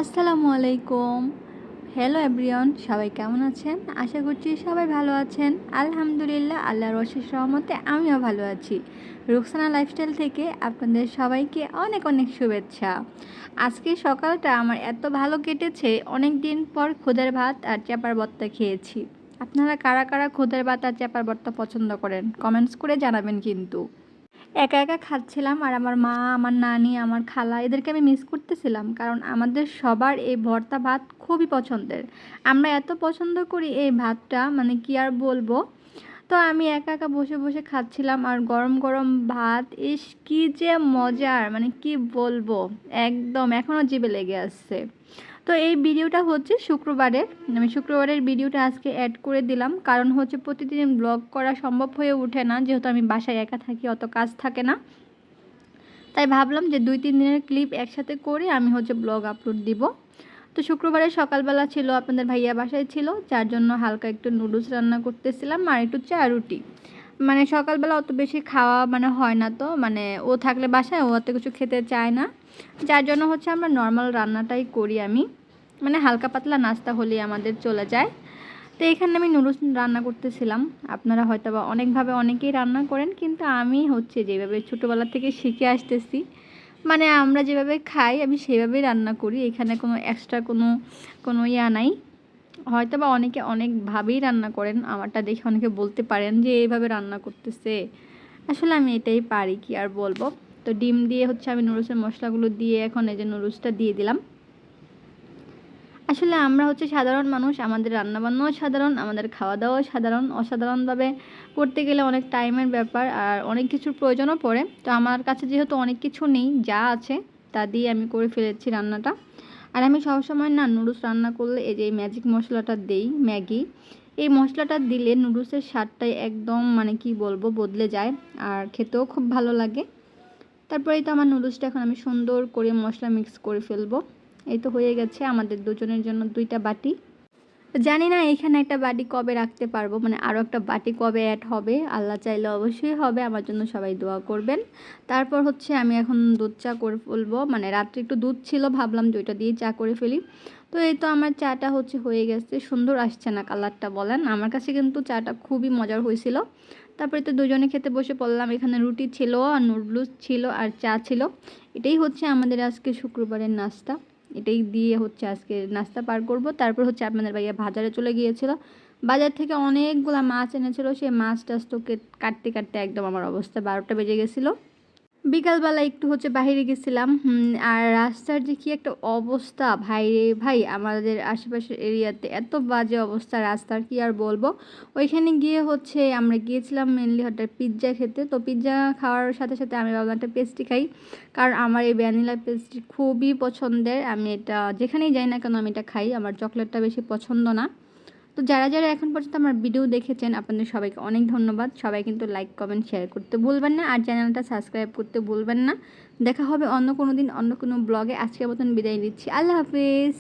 আসসালামু আলাইকুম। Hello everyone, সবাই কেমন আছেন? আশা করছি সবাই ভালো আছেন। আলহামদুলিল্লাহ, আল্লাহর অশেষ রহমতে আমিও ভালো আছি। রুকসানা লাইফস্টাইল থেকে আপনাদের সবাইকে অনেক অনেক শুভেচ্ছা। আজকে সকালটা আমার এত ভালো কেটেছে, অনেক দিন পর খুদের ভাত আর চ্যাপার ভর্তা খেয়েছি। আপনারা কারা কারা খুদের ভাত আর চ্যাপার ভর্তা পছন্দ করেন কমেন্টস করে জানাবেন কিন্তু। একা একা খাচ্ছিলাম আর আমার মা, আমার নানি, আমার খালা এদেরকে আমি মিস করতেছিলাম, কারণ আমাদের সবার এই ভর্তা ভাত খুবই পছন্দের। আমরা এত পছন্দ করি এই ভাতটা, মানে কি আর বলবো। তো আমি একা একা বসে বসে খাচ্ছিলাম আর গরম গরম ভাত, ইস কি যে মজার, মানে কি বলবো, একদম এখনও জিভে লেগে আসছে। তো এই ভিডিওটা হচ্ছে শুক্রবারের, আমি শুক্রবারের ভিডিওটা আজকে অ্যাড করে দিলাম, কারণ হচ্ছে প্রতিদিন ব্লগ করা সম্ভব হয়ে ওঠে না, যেহেতু আমি বাসায় একা থাকি, অত কাজ থাকে না। তাই ভাবলাম যে 2-3 দিনের ক্লিপ একসাথে করে আমি হচ্ছে ব্লগ আপলোড দিব। তো শুক্রবারে সকালবেলা ছিল আপনাদের ভাইয়া বাসায় ছিল, যার জন্য হালকা একটু নুডলস রান্না করতেছিলাম আর একটু চা রুটি। মানে সকালবেলা অত বেশি খাওয়া মানে হয় না, তো মানে ও থাকলে বাসায় ও অত কিছু খেতে চায় না, যার জন্য হচ্ছে আমরা নর্মাল রান্নাটাই করি আমি, মানে হালকা পাতলা নাস্তা হলেই আমাদের চলে যায়। তো এখানে আমি নুডলস রান্না করতেছিলাম। আপনারা হয়তো বা অনেকভাবে অনেকেই রান্না করেন, কিন্তু আমি হচ্ছে যেভাবে ছোটোবেলা থেকে শিখে আসতেছি, মানে আমরা যেভাবে খাই আমি সেভাবেই রান্না করি। এখানে কোনো এক্সট্রা কোনো কোনো ইয়া নাই। হয়তো বা অনেকে অনেকভাবেই রান্না করেন, আমারটা দেখে অনেকে বলতে পারেন যে এইভাবে রান্না করতেছে। আসলে আমি এটাই পারি, কি আর বলবো। তো ডিম দিয়ে হচ্ছে আমি নুডলসের মশলাগুলো দিয়ে এখন এই যে নুডলসটা দিয়ে দিলাম। আসলে আমরা হচ্ছে সাধারণ মানুষ, আমাদের রান্নাবান্নাও সাধারণ, আমাদের খাওয়া দাওয়াও সাধারণ। অসাধারণভাবে করতে গেলে অনেক টাইমের ব্যাপার আর অনেক কিছুর প্রয়োজনও পড়ে। তো আমার কাছে যেহেতু অনেক কিছু নেই, যা আছে তা দিয়ে আমি করে ফেলেছি রান্নাটা। আর আমি সবসময় না নুডলস রান্না করলে এই যে ম্যাজিক মশলাটা দেই, ম্যাগি, এই মশলাটা দিলে নুডলসের স্বাদটাই একদম মানে কি বলবো বদলে যায়, আর খেতেও খুব ভালো লাগে। তারপরেই তো আমার নুডলসটা এখন আমি সুন্দর করে মশলা মিক্স করে ফেলবো। এই তো হয়ে গেছে আমাদের দুজনের জন্য 2টা বাটি। জানি না এখানে একটা বাটি কবে রাখতে পারবো, মানে আরও একটা বাটি কবে অ্যাড হবে, আল্লাহ চাইলে অবশ্যই হবে। আমার জন্য সবাই দোয়া করবেন। তারপর হচ্ছে আমি এখন দুধ চা করে ফেলবো, মানে রাত্রে একটু দুধ ছিল, ভাবলাম যে ওইটা দিয়ে চা করে ফেলি। তো এই তো আমার চাটা হচ্ছে হয়ে গেছে। সুন্দর আসছে না কালারটা বলেন? আমার কাছে কিন্তু চাটা খুবই মজার হয়েছিল। তারপরে তো দুজনে খেতে বসে পড়লাম। এখানে রুটি ছিল আর নুডলস ছিল আর চা ছিল। এটাই হচ্ছে আমাদের আজকে শুক্রবারের নাস্তা। এটাই দিয়ে হচ্ছে আজকে নাস্তা পার করব। তারপর হচ্ছে আপনাদের ভাইয়া বাজারে চলে গিয়েছিল। বাজার থেকে অনেকগুলা মাছ এনেছিল। সেই মাছ টাছ তো কাটতে কাটতে একদম আমার অবস্থা 12টা বেজে গেছিলো। বিকালবেলা একটু হচ্ছে বাহিরে গেছিলাম। আর রাস্তার যে কি একটা অবস্থা ভাই রে ভাই, আমাদের আশেপাশের এরিয়াতে এত বাজে অবস্থা রাস্তার, কি আর বলবো। ওইখানে গিয়ে হচ্ছে আমরা গিয়েছিলাম মেনলি হচ্ছে পিৎজা খেতে। তো পিৎজা খাওয়ার সাথে সাথে আমি ভাবলাম একটা পেস্ট্রি খাই, কারণ আমার এই ভ্যানিলা পেস্ট্রি খুবই পছন্দের। আমি এটা যেখানেই যাই না কেন আমি এটা খাই, আমার চকলেটটা বেশি পছন্দ না। তো যারা যারা এখন পর্যন্ত আমার ভিডিও দেখেছেন আপনাদের সবাইকে অনেক ধন্যবাদ। সবাই কিন্তু লাইক কমেন্ট শেয়ার করতে ভুলবেন না, আর চ্যানেলটা সাবস্ক্রাইব করতে ভুলবেন না। দেখা হবে অন্য কোনো দিন অন্য কোনো ব্লগে। আজকের মতন বিদায় নিচ্ছি, আল্লাহ হাফিজ।